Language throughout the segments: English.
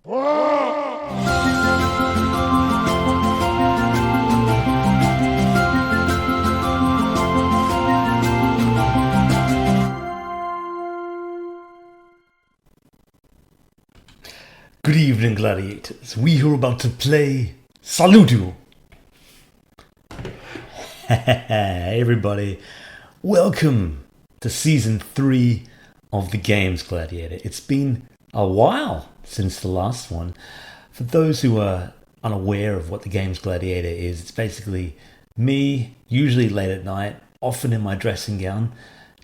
Good evening, gladiators. We are about to play Saludo. Hey everybody, welcome to Season 3 of the Games Gladiator. It's been a while since the last one. For those who are unaware of what the Games Gladiator is, it's basically me, usually late at night, often in my dressing gown,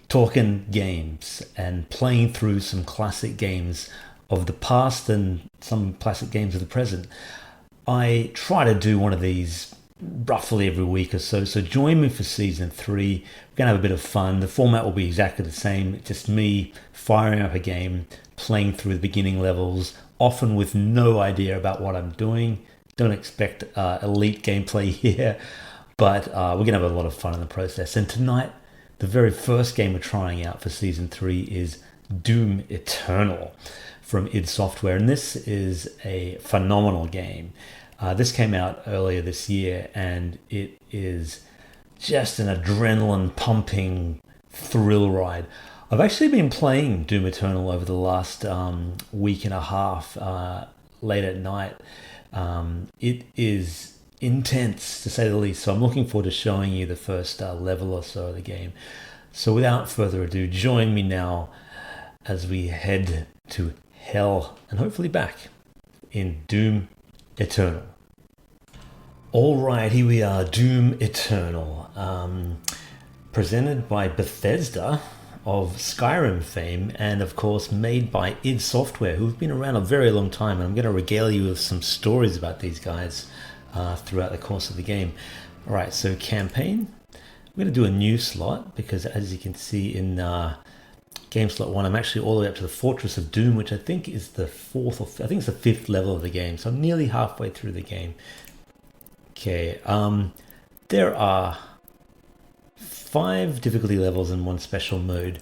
talking games and playing through some classic games of the past and some classic games of the present. I try to do one of these roughly every week or so, so join me for Season 3. We're going to have a bit of fun. The format will be exactly the same, just me firing up a game, playing through the beginning levels, often with no idea about what I'm doing. Don't expect elite gameplay here, but we're going to have a lot of fun in the process. And tonight, the very first game we're trying out for Season 3 is Doom Eternal from id Software, and this is a phenomenal game. This came out earlier this year, and it is just an adrenaline-pumping thrill ride. I've actually been playing Doom Eternal over the last week and a half, late at night. It is intense, to say the least, so I'm looking forward to showing you the first level or so of the game. So without further ado, join me now as we head to hell and hopefully back in Doom Eternal. All right, here we are, Doom Eternal, presented by Bethesda of Skyrim fame, and of course made by id Software, who've been around a very long time, and I'm going to regale you with some stories about these guys throughout the course of the game. All right, so campaign. I'm going to do a new slot because, as you can see in Game Slot 1, I'm actually all the way up to the Fortress of Doom, which I think is the it's the 5th level of the game, so I'm nearly halfway through the game. Okay, there are 5 difficulty levels and 1 special mode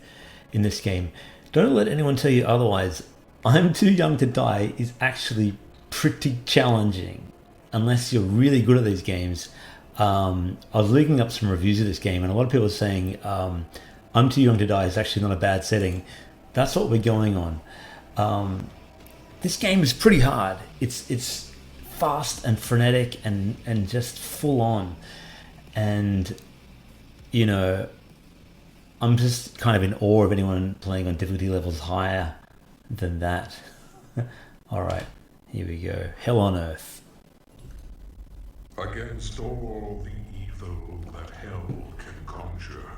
in this game. Don't let anyone tell you otherwise. I'm Too Young to Die is actually pretty challenging, unless you're really good at these games. I was looking up some reviews of this game, and a lot of people are saying I'm Too Young to Die is actually not a bad setting. That's what we're going on. This game is pretty hard. It's fast and frenetic and just full on. And, you know, I'm just kind of in awe of anyone playing on difficulty levels higher than that. All right, here we go. Hell on Earth. Against all the evil that hell can conjure,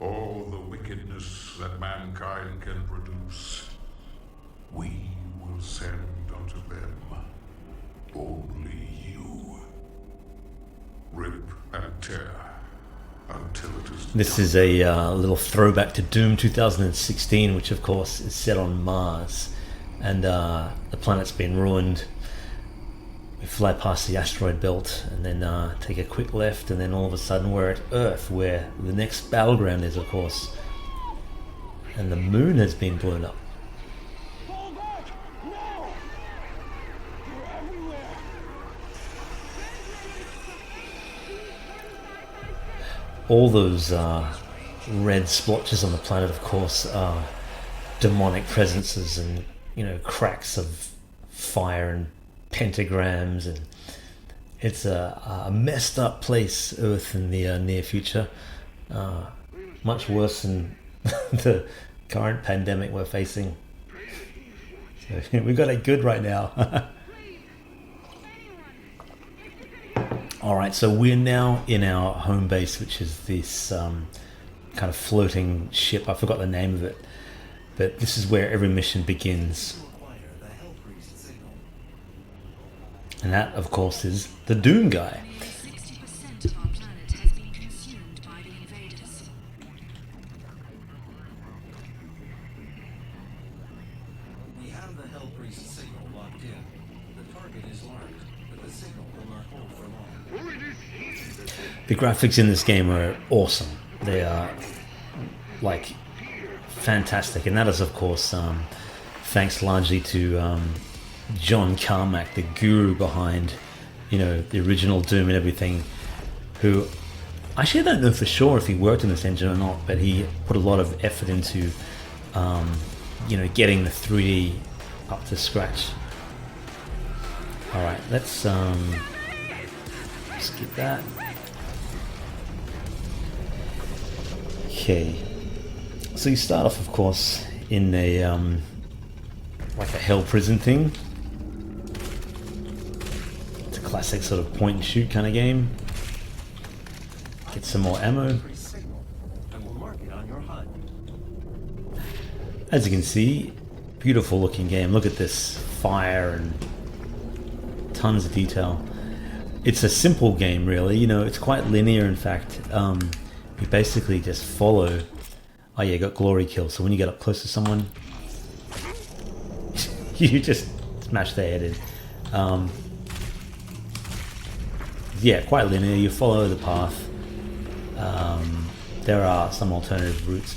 all the wickedness that mankind can produce, we will send unto them only you. Rip and tear until it is This is a little throwback to Doom 2016, which of course is set on Mars, and the planet's been ruined. We fly past the asteroid belt and then take a quick left, and then all of a sudden we're at Earth, where the next battleground is, of course. And the moon has been blown up. All those red splotches on the planet, of course, are demonic presences and, you know, cracks of fire and pentagrams, and it's a messed up place, Earth, in the near future. Much worse than the current pandemic we're facing. So we got it good right now. All right, so we're now in our home base, which is this kind of floating ship. I forgot the name of it, but this is where every mission begins. And that, of course, is the Doom guy. 60% of our planet has been consumed by the invaders. We have the Hell Priest signal locked in. The target is marked, but the signal will not hold for long. The graphics in this game are awesome. They are, like, fantastic. And that is, of course, thanks largely to John Carmack, the guru behind, the original Doom and everything, who actually I don't know for sure if he worked in this engine or not, but he put a lot of effort into, getting the 3D up to scratch. All right, let's skip that. Okay, so you start off, of course, in a like a hell prison thing. It's a classic sort of point and shoot kind of game. Get some more ammo. As you can see, beautiful looking game. Look at this fire and tons of detail. It's a simple game, really. It's quite linear. In fact, you basically just follow. Oh yeah, you got glory kill. So when you get up close to someone, you just smash their head in. Yeah, quite linear. You follow the path. There are some alternative routes,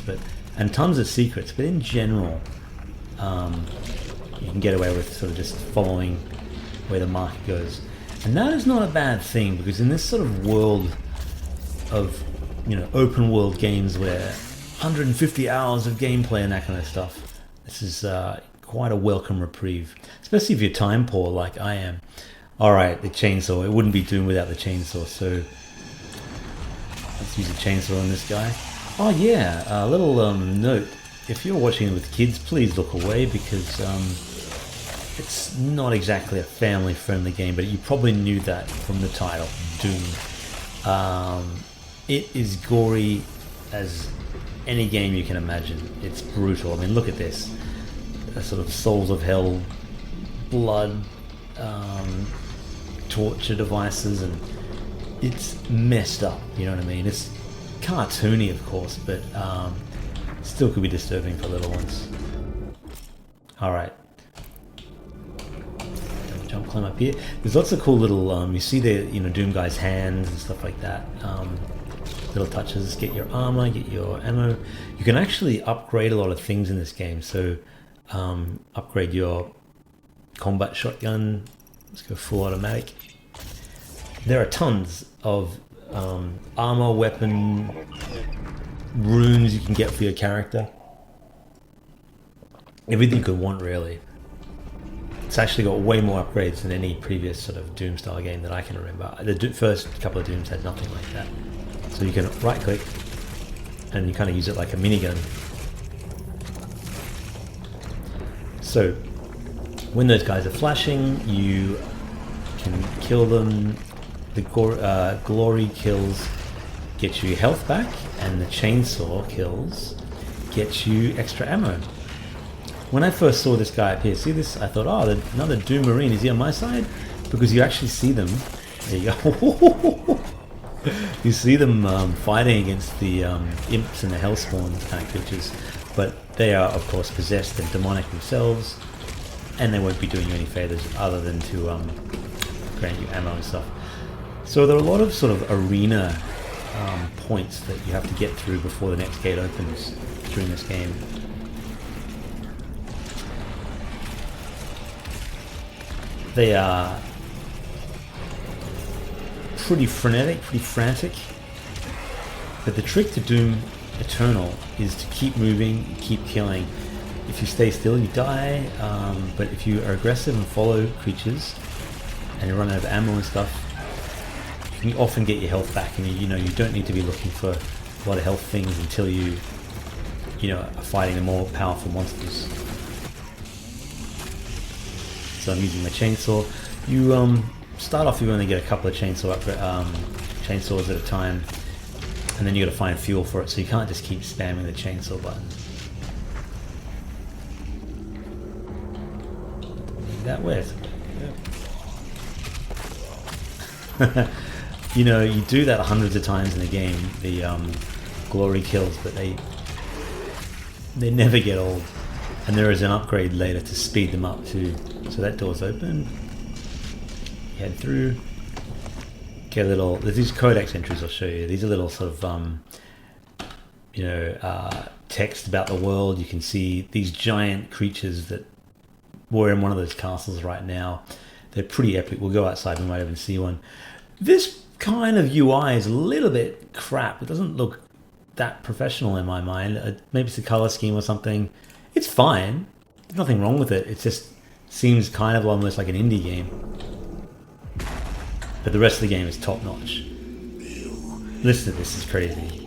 and tons of secrets. But in general, you can get away with sort of just following where the market goes, and that is not a bad thing, because in this sort of world of open world games where 150 hours of gameplay and that kind of stuff, this is quite a welcome reprieve, especially if you're time poor like I am. Alright, the chainsaw. It wouldn't be Doom without the chainsaw, so let's use a chainsaw on this guy. Oh yeah, a little note. If you're watching it with kids, please look away, because it's not exactly a family-friendly game, but you probably knew that from the title, Doom. It is gory as any game you can imagine. It's brutal. I mean, look at this. A sort of souls of hell, blood, torture devices, and it's messed up, you know what I mean? It's cartoony, of course, but still could be disturbing for little ones. Alright. Jump, climb up here. There's lots of cool little, you see the, Doom guy's hands and stuff like that. Little touches. Get your armor, get your ammo. You can actually upgrade a lot of things in this game. So, upgrade your combat shotgun. Let's go full automatic. There are tons of armor, weapon, runes you can get for your character. Everything you could want, really. It's actually got way more upgrades than any previous sort of Doom style game that I can remember. The first couple of Dooms had nothing like that. So you can right click and you kind of use it like a minigun. So when those guys are flashing, you can kill them. The glory kills get you health back, and the chainsaw kills get you extra ammo. When I first saw this guy up here, see this? I thought, oh, another Doom Marine. Is he on my side? Because you actually see them. There you go. You see them fighting against the imps and the hellspawn kind of creatures, but they are, of course, possessed and demonic themselves, and they won't be doing you any favors other than to grant you ammo and stuff. So there are a lot of sort of arena points that you have to get through before the next gate opens during this game. They are pretty frenetic, pretty frantic, but the trick to Doom Eternal is to keep moving, keep killing. If you stay still, you die, but if you are aggressive and follow creatures and you run out of ammo and stuff, you can often get your health back, and you don't need to be looking for a lot of health things until you are fighting the more powerful monsters. So I'm using my chainsaw. You start off, you only get a couple of chainsaws at a time, and then you got to find fuel for it. So you can't just keep spamming the chainsaw button. That way. Yeah. You do that hundreds of times in the game. The glory kills, but they never get old. And there is an upgrade later to speed them up too. So that door's open. Head through. Get a little. There's these codex entries I'll show you. These are little sort of text about the world. You can see these giant creatures that we're in one of those castles right now. They're pretty epic. We'll go outside, we might even see one. This kind of UI is a little bit crap. It doesn't look that professional in my mind. Maybe it's a color scheme or something. It's fine. There's nothing wrong with it. It just seems kind of almost like an indie game. But the rest of the game is top notch. Listen to this, is crazy.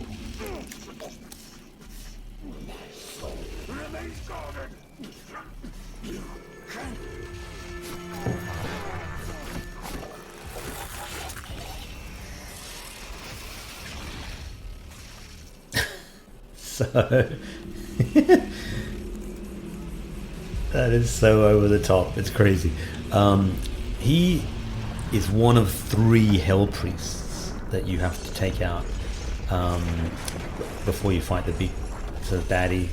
So that is so over the top. It's crazy. He is one of 3 hell priests that you have to take out before you fight the big sort of baddie.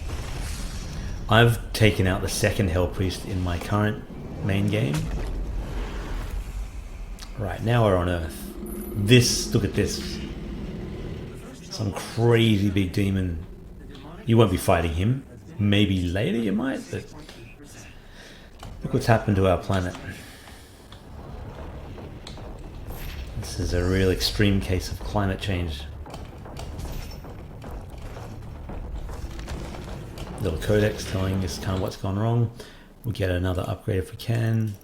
I've taken out the 2nd hell priest in my current main game. Right, now we're on Earth. Look at this. Some crazy big demon. You won't be fighting him. Maybe later you might, but look what's happened to our planet. This is a real extreme case of climate change. Little codex telling us kind of what's gone wrong. We'll get another upgrade if we can.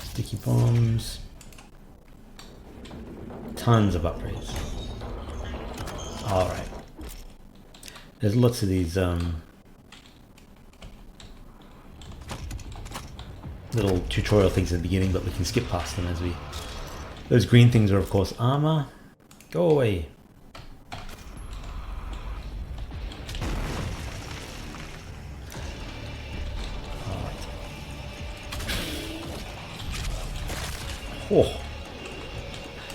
Sticky bombs. Tons of upgrades. Alright. There's lots of these little tutorial things at the beginning, but we can skip past them as we... Those green things are of course armor. Go away. Oh.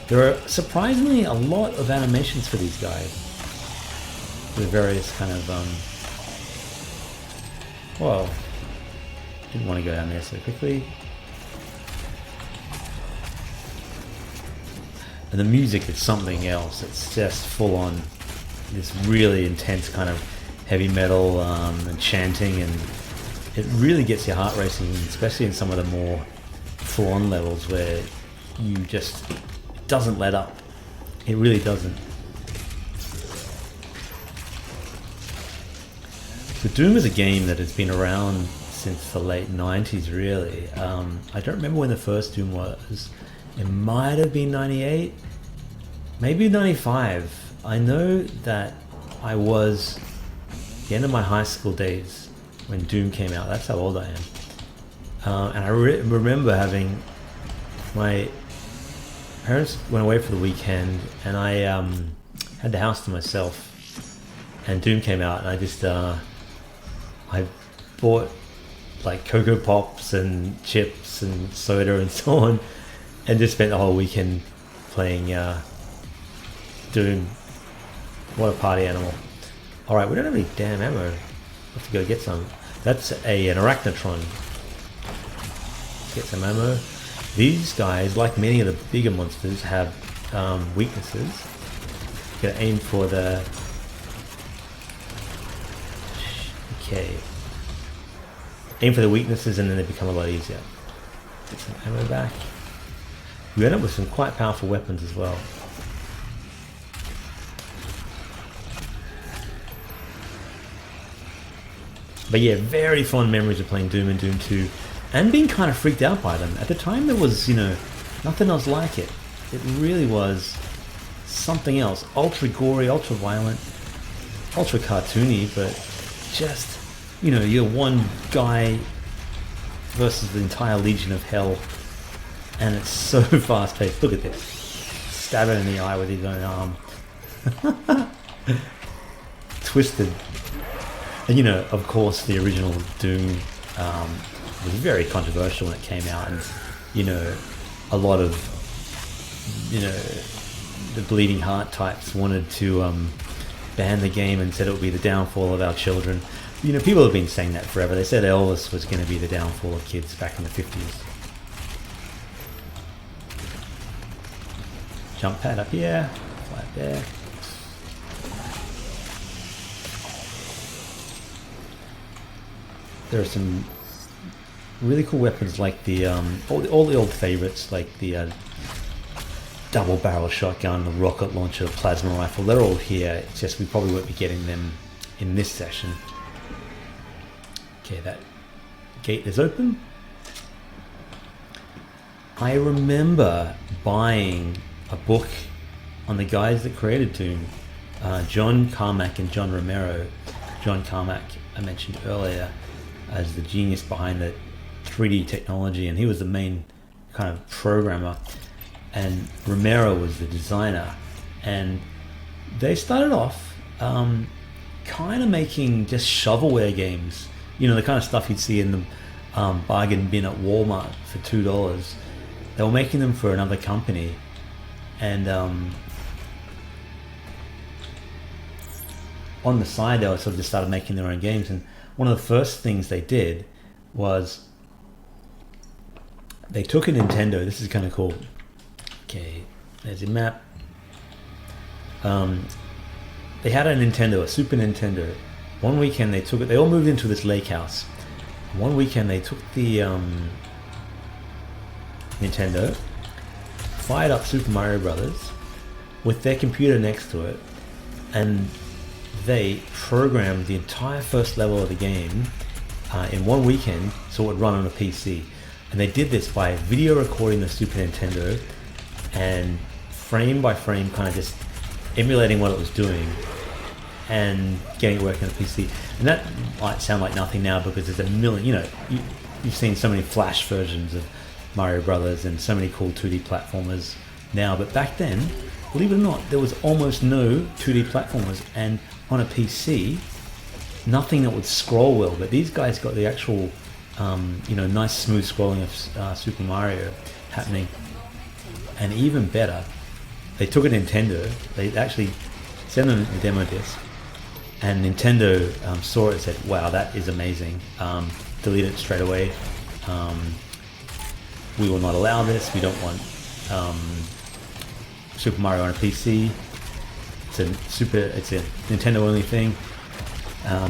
There are surprisingly a lot of animations for these guys. With various kind of whoa. Didn't want to go down there so quickly. And the music is something else. It's just full on this really intense kind of heavy metal and chanting, and it really gets your heart racing, especially in some of the more full-on levels where you just, it doesn't let up. It really doesn't. So Doom is a game that has been around since the late 90s, really. I don't remember when the first Doom was. It might have been 98, maybe 95. I know that I was at the end of my high school days when Doom came out. That's how old I am. And I remember having, my parents went away for the weekend and I had the house to myself, and Doom came out, and I just I bought like Cocoa Pops and chips and soda and so on, and just spent the whole weekend playing Doom. What a party animal. Alright, we don't have any damn ammo. We'll have to go get some. That's an Arachnotron. Let's get some ammo. These guys, like many of the bigger monsters, have weaknesses. Gotta aim for the... Okay. Aim for the weaknesses and then they become a lot easier. Get some ammo back. We end up with some quite powerful weapons as well. But yeah, very fond memories of playing Doom and Doom 2 and being kind of freaked out by them. At the time there was, you know, nothing else like it. It really was something else. Ultra gory, ultra violent, ultra cartoony, but just, you know, you're one guy versus the entire Legion of Hell, and it's so fast paced. Look at this. Stab it in the eye with his own arm. Twisted. And you know, of course, the original Doom was very controversial when it came out, and you know, a lot of, you know, the bleeding heart types wanted to ban the game and said it would be the downfall of our children. You know, people have been saying that forever. They said Elvis was going to be the downfall of kids back in the 50s. Jump pad up here, flat there. There are some really cool weapons like the all the old favorites like the double barrel shotgun, the rocket launcher, plasma rifle. They're all here. It's just we probably won't be getting them in this session. Okay, that gate is open. I remember buying a book on the guys that created Doom, John Carmack and John Romero. John Carmack I mentioned earlier as the genius behind the 3D technology, and he was the main kind of programmer, and Romero was the designer. And they started off kind of making just shovelware games, you know, the kind of stuff you'd see in the bargain bin at Walmart for $2. They were making them for another company, and on the side they sort of just started making their own games. And one of the first things they did was they took a Nintendo. This is kind of cool. Okay, there's a map. They had a Nintendo, a Super Nintendo. One weekend they took it. They all moved into this lake house. One weekend they took the Nintendo, fired up Super Mario Brothers with their computer next to it, and they programmed the entire first level of the game in one weekend so it would run on a PC. And they did this by video recording the Super Nintendo and frame by frame kind of just emulating what it was doing and getting it working on the PC. And that might sound like nothing now because there's a million, you know, you've seen so many Flash versions of Mario Brothers and so many cool 2D platformers now. But back then, believe it or not, there was almost no 2D platformers, and on a PC, nothing that would scroll well. But these guys got the actual, you know, nice smooth scrolling of Super Mario happening. And even better, they took a Nintendo, they actually sent them a demo disc, and Nintendo saw it and said, wow, that is amazing. Delete it straight away. We will not allow this. We don't want Super Mario on a PC. It's a Nintendo only thing.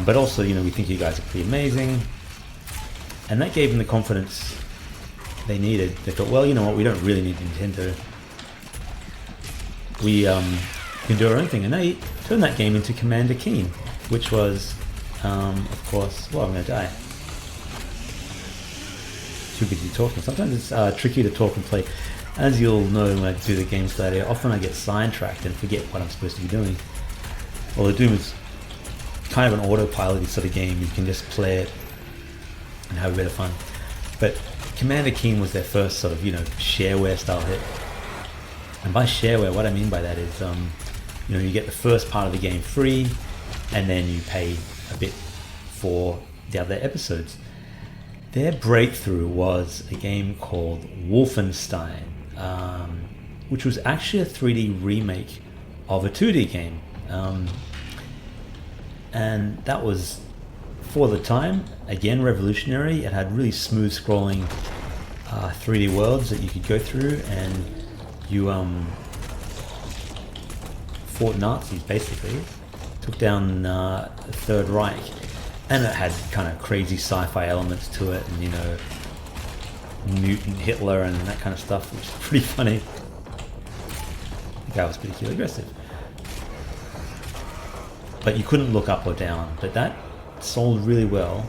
But also, you know, we think you guys are pretty amazing. And that gave them the confidence they needed. They thought, well, you know what, we don't really need Nintendo. We can do our own thing. And they turned that game into Commander Keen, which was, of course, well, I'm going to die. Too busy talking. Sometimes it's tricky to talk and play. As you'll know when I do the Games Gladiator, often I get sidetracked and forget what I'm supposed to be doing. Well, the Doom is kind of an autopilot sort of game. You can just play it and have a bit of fun. But Commander Keen was their first sort of, you know, shareware style hit. And by shareware, what I mean by that is, you know, you get the first part of the game free, and then you pay a bit for the other episodes. Their breakthrough was a game called Wolfenstein, which was actually a 3D remake of a 2D game. And that was, for the time, again, revolutionary. It had really smooth scrolling 3D worlds that you could go through, and you fought Nazis, basically. Took down the Third Reich. And it had kind of crazy sci-fi elements to it, and, you know, mutant Hitler and that kind of stuff, which is pretty funny. The guy was particularly aggressive. But you couldn't look up or down. But that sold really well,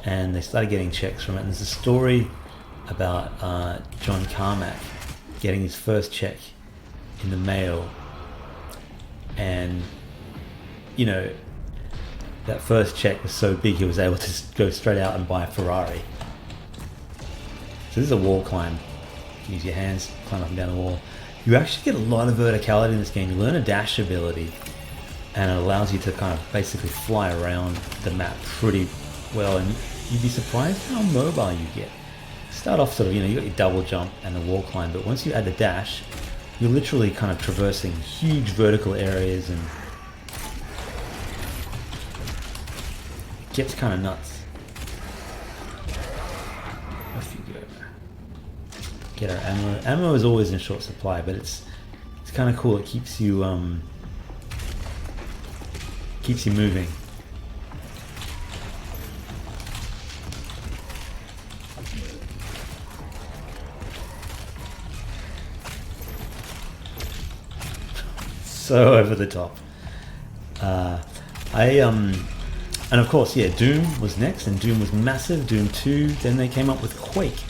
and they started getting checks from it. And there's a story about John Carmack getting his first check in the mail, and, you know, that first check was so big he was able to go straight out and buy a Ferrari. So this is a wall climb. Use your hands, climb up and down the wall. You actually get a lot of verticality in this game. You learn a dash ability, and it allows you to kind of basically fly around the map pretty well, and you'd be surprised how mobile you get. Start off sort of, you know, you got your double jump and the wall climb, but once you add the dash, you're literally kind of traversing huge vertical areas, and gets kind of nuts. Off you go. Get our ammo. Ammo is always in short supply, but it's kind of cool. It keeps you moving. so over the top. And of course, yeah, Doom was next, and Doom was massive. Doom 2. Then they came up with Quake,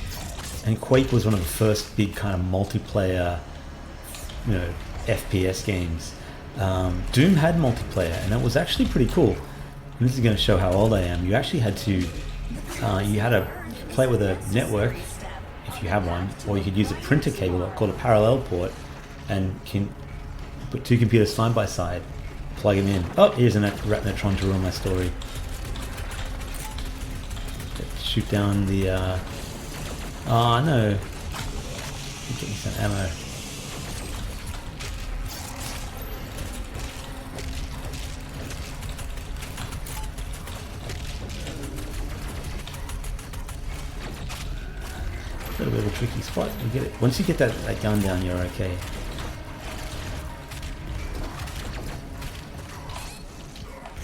and Quake was one of the first big kind of multiplayer, FPS games. Doom had multiplayer, and that was actually pretty cool. And this is going to show how old I am. You actually had to, you had to play with a network if you have one, or you could use a printer cable called a parallel port, and can put two computers side by side, plug them in. Oh, here's an Arachnotron to ruin my story. Let's shoot down the. Oh no! Get me some ammo. A little bit of a tricky spot. You get it. Once you get that gun down, you're okay.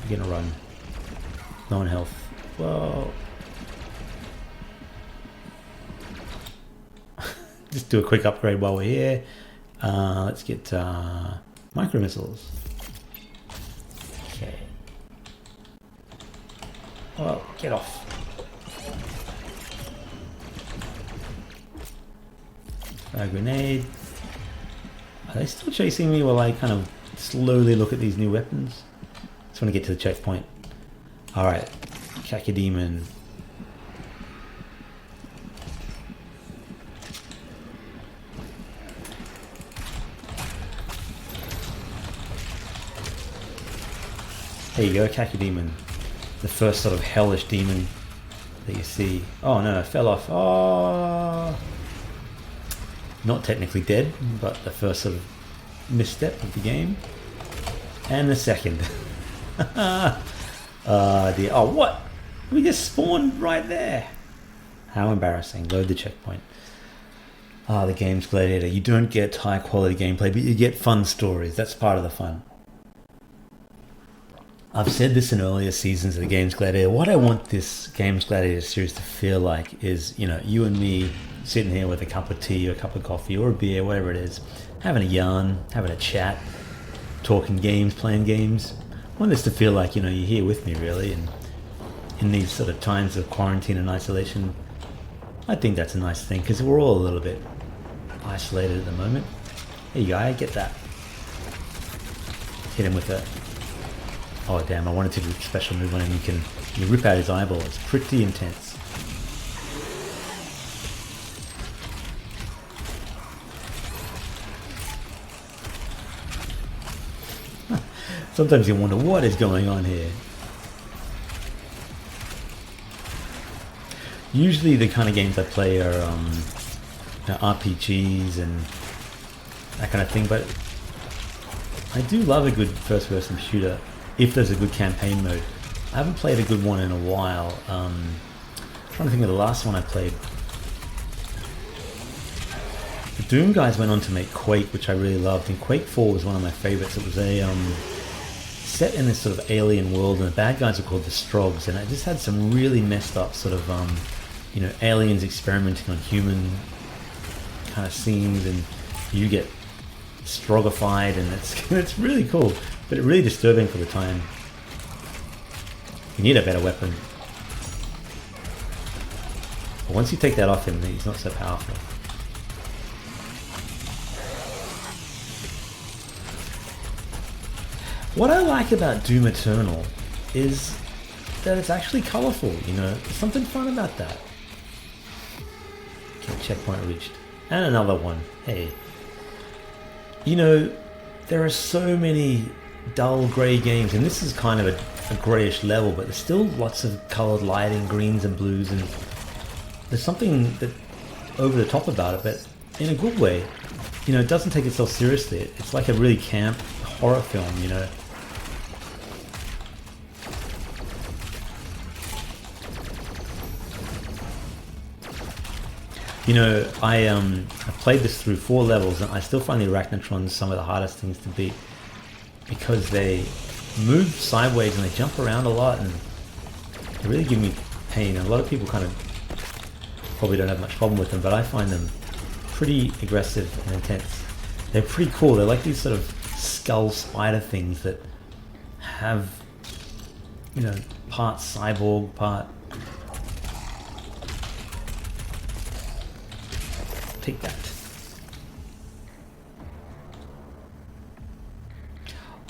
You're gonna run. No one health. Whoa. Just do a quick upgrade while we're here. Let's get micro missiles. Okay. Well, get off. A grenade. Are they still chasing me while I kind of slowly look at these new weapons? Just want to get to the checkpoint. Alright. Cacodemon. There you go, cacodemon. The first sort of hellish demon that you see. Oh no, it fell off. Oh! Not technically dead, but the first sort of misstep of the game. And the second. Dear. Oh, what? We just spawned right there. How embarrassing. Load the checkpoint. The Games Gladiator. You don't get high quality gameplay, but you get fun stories. That's part of the fun. I've said this in earlier seasons of the Games Gladiator. What I want this Games Gladiator series to feel like is, you and me sitting here with a cup of tea or a cup of coffee or a beer, whatever it is, having a yarn, having a chat, talking games, playing games. I want this to feel like, you're here with me, really, and in these sort of times of quarantine and isolation, I think that's a nice thing, because we're all a little bit isolated at the moment. There you go, I get that. Hit him with a... Oh damn, I wanted to do a special move on him. You rip out his eyeball. It's pretty intense. Sometimes you wonder what is going on here. Usually the kind of games I play are RPGs and that kind of thing, but I do love a good first-person shooter if there's a good campaign mode. I haven't played a good one in a while. I'm trying to think of the last one I played. The Doom guys went on to make Quake, which I really loved, and Quake 4 was one of my favorites. It was a set in this sort of alien world, and the bad guys are called the Strogs, and it just had some really messed up sort of aliens experimenting on human kind of scenes, and you get strogified, and it's really cool, but really disturbing for the time. You need a better weapon. But once you take that off him, he's not so powerful. What I like about Doom Eternal is that it's actually colourful, There's something fun about that. Okay, checkpoint reached. And another one. Hey. There are so many dull grey games, and this is kind of a greyish level, but there's still lots of coloured lighting, greens and blues, and there's something that over the top about it, but in a good way. It doesn't take itself seriously. It's like a really camp horror film, I played this through 4 levels, and I still find the Arachnotrons some of the hardest things to beat because they move sideways and they jump around a lot, and they really give me pain. And a lot of people kind of probably don't have much problem with them, but I find them pretty aggressive and intense. They're pretty cool. They're like these sort of skull spider things that have, you know, part cyborg, part... Take that.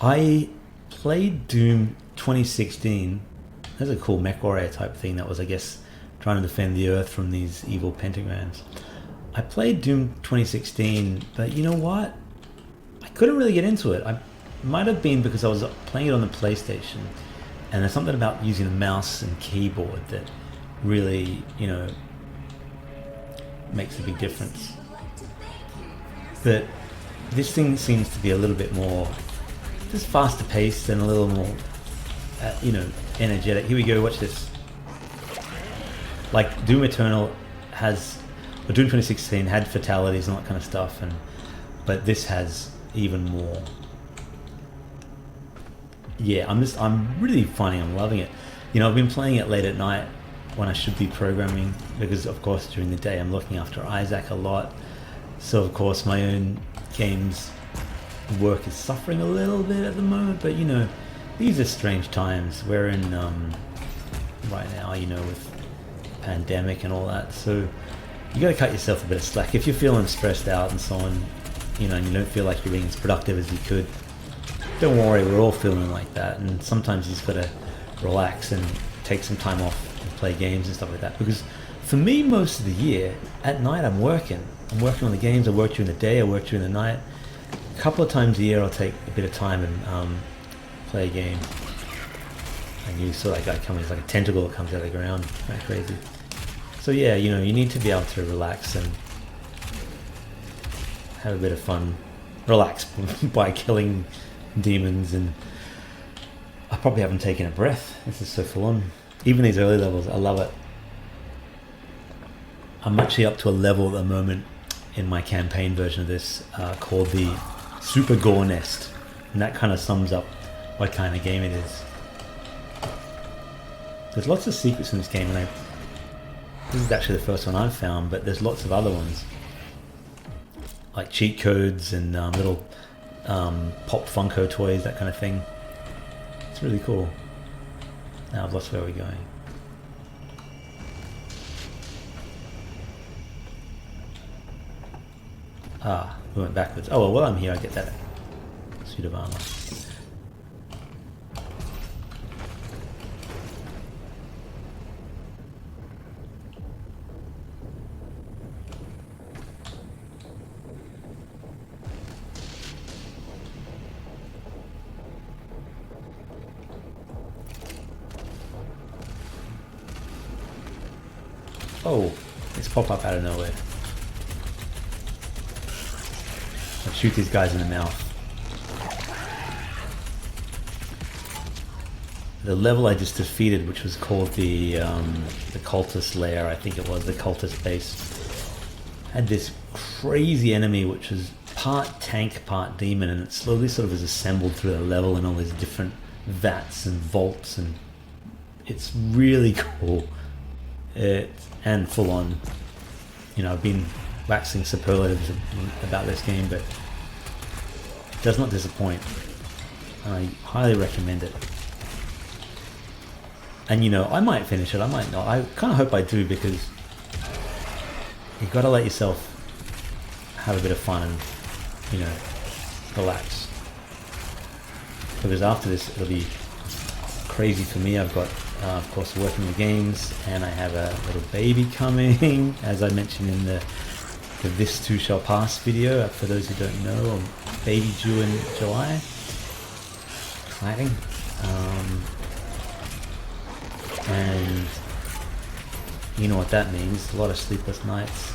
I played Doom 2016. That's a cool mech warrior type thing that was, I guess, trying to defend the Earth from these evil pentagrams. I played Doom 2016, but you know what? I couldn't really get into it. I might have been because I was playing it on the PlayStation, and there's something about using a mouse and keyboard that really, you know, makes a big difference. But this thing seems to be a little bit more, just faster paced and a little more, you know, energetic. Here we go, watch this. Like Doom Eternal has, or Doom 2016 had fatalities and all that kind of stuff, but this has even more. Yeah, I'm really finding I'm loving it. You know, I've been playing it late at night when I should be programming, because of course during the day I'm looking after Isaac a lot. So of course my own games work is suffering a little bit at the moment, but you know, these are strange times. We're in right now, you know, with pandemic and all that, so you got to cut yourself a bit of slack. If you're feeling stressed out and so on, you know, and you don't feel like you're being as productive as you could, don't worry, we're all feeling like that, and sometimes you just got to relax and take some time off and play games and stuff like that. Because for me, most of the year at night I'm working on the games. I work during the day, I work during the night. A couple of times a year I'll take a bit of time and play a game. And you saw that guy coming, it's like a tentacle that comes out of the ground, kind of crazy. So yeah, you know, you need to be able to relax and have a bit of fun. Relax by killing demons, and I probably haven't taken a breath. This is so full on. Even these early levels, I love it. I'm actually up to a level at the moment in my campaign version of this called the Super Gore Nest, and that kind of sums up what kind of game it is. There's lots of secrets in this game, and this is actually the first one I've found, but there's lots of other ones, like cheat codes and little Pop Funko toys, that kind of thing. It's really cool. Now I've lost where we're going. Ah, we went backwards. Oh, well, while I'm here, I get that suit of armor. Oh, it's pop up out of nowhere. I'll shoot these guys in the mouth. The level I just defeated, which was called the cultist lair, I think it was, the cultist base, had this crazy enemy which was part tank, part demon, and it slowly sort of is assembled through the level in all these different vats and vaults, and it's really cool. And full on. You know, I've been waxing superlatives about this game, but it does not disappoint. I highly recommend it. And you know, I might finish it, I might not. I kind of hope I do, because you've got to let yourself have a bit of fun and, you know, relax. Because after this, it'll be crazy for me. I've got, of course, working the games, and I have a little baby coming, as I mentioned in the This Too Shall Pass video. For those who don't know, a baby due in July. Exciting. And you know what that means, a lot of sleepless nights.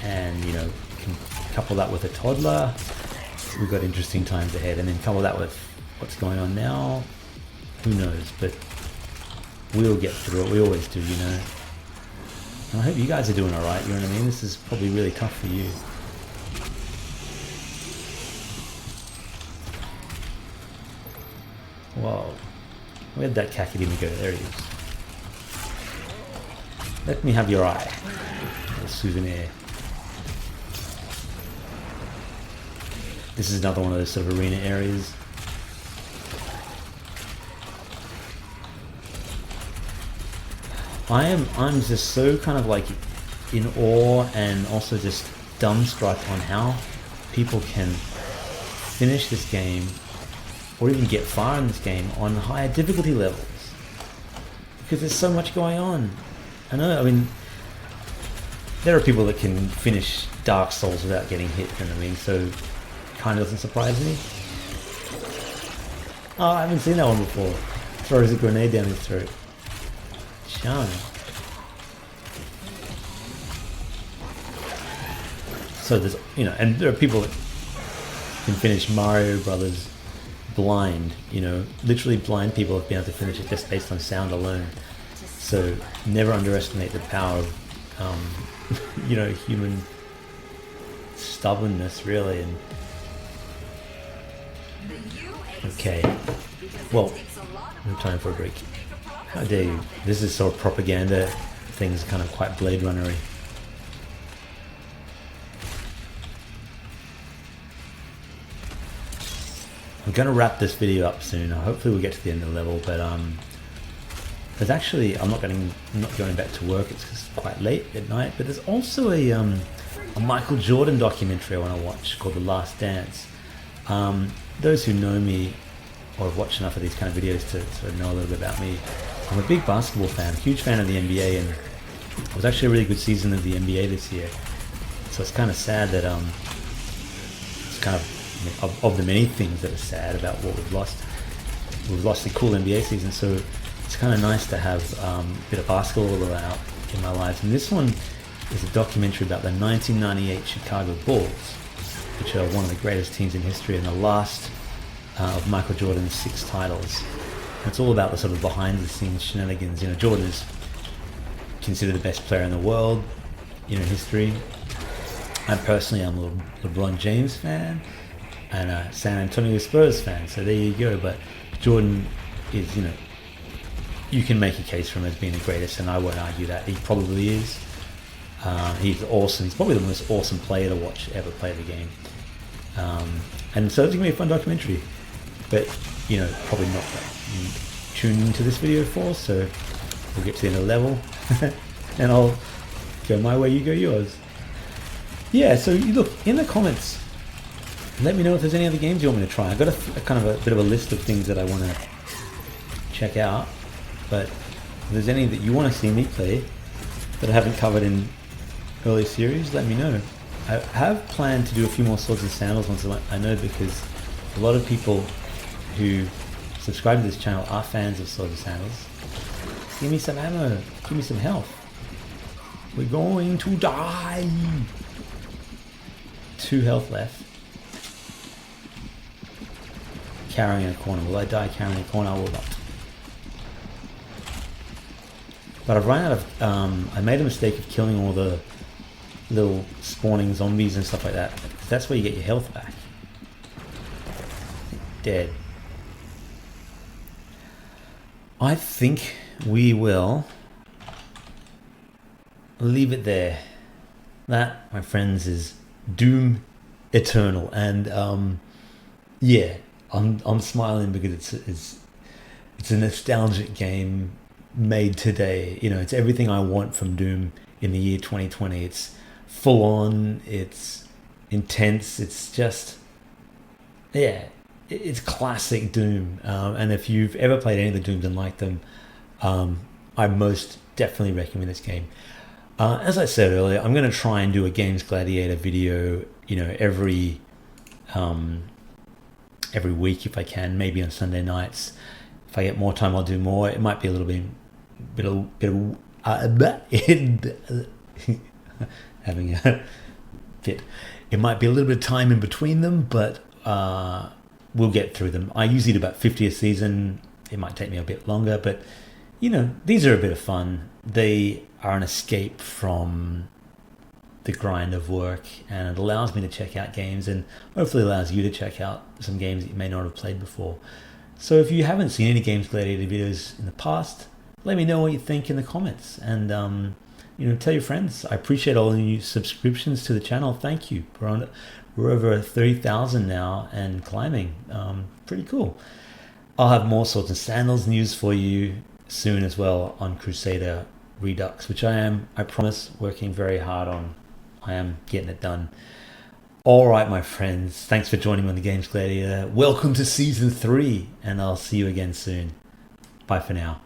And you know, can couple that with a toddler, we've got interesting times ahead. And then couple that with what's going on now, who knows, but we'll get through it. We always do, you know. And I hope you guys are doing alright, you know what I mean? This is probably really tough for you. Whoa. Where'd that cacodemon go? There he is. Let me have your eye. A souvenir. This is another one of those sort of arena areas. I'm just so kind of like in awe and also just dumbstruck on how people can finish this game or even get far in this game on higher difficulty levels, because there's so much going on. I mean, there are people that can finish Dark Souls without getting hit, you know what I mean, so it kind of doesn't surprise me. Oh, I haven't seen that one before. Throws a grenade down his throat. Charm. So there's, you know, and there are people that can finish Mario Brothers blind, you know, literally blind people have been able to finish it just based on sound alone. So never underestimate the power of, you know, human stubbornness, really. And okay, well, no time for a break. How dare you? This is sort of propaganda. Things kind of quite Blade Runner-y. I'm going to wrap this video up soon. Hopefully we'll get to the end of the level, but there's actually, I'm not going back to work. It's quite late at night, but there's also a Michael Jordan documentary I want to watch called The Last Dance. Those who know me or have watched enough of these kind of videos to sort of know a little bit about me, I'm a big basketball fan, huge fan of the NBA, and it was actually a really good season of the NBA this year. So it's kind of sad that it's kind of the many things that are sad about what we've lost. We've lost a cool NBA season, so it's kind of nice to have a bit of basketball out in my life. And this one is a documentary about the 1998 Chicago Bulls, which are one of the greatest teams in history and the last of Michael Jordan's 6 titles. And it's all about the sort of behind-the-scenes shenanigans. You know, Jordan is considered the best player in the world, you know, in history. I personally am a LeBron James fan and a San Antonio Spurs fan, so there you go. But Jordan is, you know, you can make a case for him as being the greatest, and I won't argue that. He probably is. He's awesome. He's probably the most awesome player to watch ever play the game. And so it's going to be a fun documentary. But, you know, probably not tuned into this video for, so we'll get to the end of the level. And I'll go my way, you go yours. Yeah, so you look, in the comments, let me know if there's any other games you want me to try. I've got a kind of a bit of a list of things that I want to check out. But if there's any that you want to see me play that I haven't covered in early series, let me know. I have planned to do a few more Swords and Sandals ones. I know, because a lot of people who subscribe to this channel are fans of Swords and Sandals. Give me some ammo. Give me some health. We're going to die. 2 health left. Carrying a corner. Will I die carrying a corner? I will not. But I've run out of, I made a mistake of killing all the little spawning zombies and stuff like that. That's where you get your health back. Dead. I think we will leave it there. That, my friends, is Doom Eternal. And yeah, I'm smiling because it's a nostalgic game made today. You know, it's everything I want from Doom in the year 2020. It's full on, it's intense, it's just, yeah, it's classic Doom. And if you've ever played any of the Dooms and liked them, I most definitely recommend this game. As I said earlier, I'm going to try and do a Games Gladiator video, you know, every week if I can, maybe on Sunday nights. If I get more time, I'll do more. It might be a little bit having a fit. It might be a little bit of time in between them, but we'll get through them. I usually do about 50 a season. It might take me a bit longer, but you know, these are a bit of fun. They are an escape from the grind of work, and it allows me to check out games, and hopefully allows you to check out some games that you may not have played before. So if you haven't seen any Games Gladiator videos in the past, let me know what you think in the comments. And tell your friends. I appreciate all the new subscriptions to the channel. Thank you. We're over 30,000 now and climbing. Pretty cool. I'll have more Swords and Sandals news for you soon as well on Crusader Redux, which I promise, working very hard on. I am getting it done. All right, my friends. Thanks for joining me on the Games Gladiator. Welcome to Season 3, and I'll see you again soon. Bye for now.